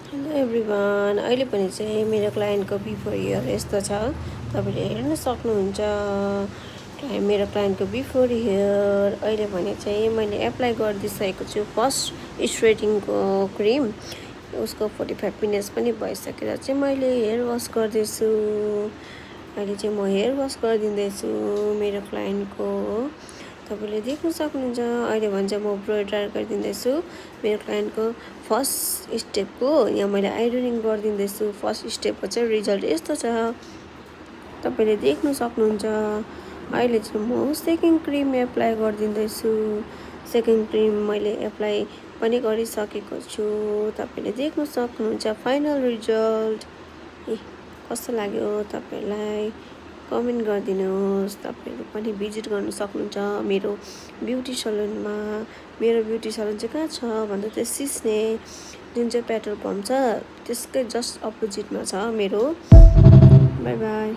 Hello everyone, अहिले पनि चाहिँ मेरो क्लाइन्टको बिफोर इयर यस्तो छ। तपाईँले हेर्न सक्नुहुन्छ मेरो क्लाइन्टको बिफोर इयर। अहिले भने चाहिँ मैले एप्लाई गरिदिइसकेको छु फर्स्ट स्ट्रेटिङको क्रिम। उसको 45 मिनट्स पनि भइसकेर चाहिँ मैले हेयर वास गर्दैछु। अहिले चाहिँ म हेयर वास गरिदिँदैछु मेरो क्लाइन्टको। तपाईँले देख्न सक्नुहुन्छ। अहिले भन्छ म ब्लो ड्राई गरिदिँदैछु मेरो क्लाइन्टको फर्स्ट स्टेपको। यहाँ मैले आइरनिङ गरिदिँदैछु। फर्स्ट स्टेपको चाहिँ रिजल्ट यस्तो छ, तपाईँले देख्न सक्नुहुन्छ। अहिले चाहिँ म सेकेन्ड क्रिम एप्लाई गरिदिँदैछु। सेकेन्ड क्रिम मैले एप्लाई पनि गरिसकेको छु। तपाईँले देख्न सक्नुहुन्छ फाइनल रिजल्ट। कस्तो लाग्यो तपाईँलाई कमेन्ट गरिदिनुहोस्। तपाईँहरू पनि भिजिट गर्न सक्नुहुन्छ मेरो ब्युटी सलुनमा। मेरो ब्युटी सलुन चाहिँ कहाँ छ भन्दा चाहिँ सिस्ने जुन चाहिँ पेट्रोल पम्प छ त्यसकै जस्ट अपोजिटमा छ मेरो। By by.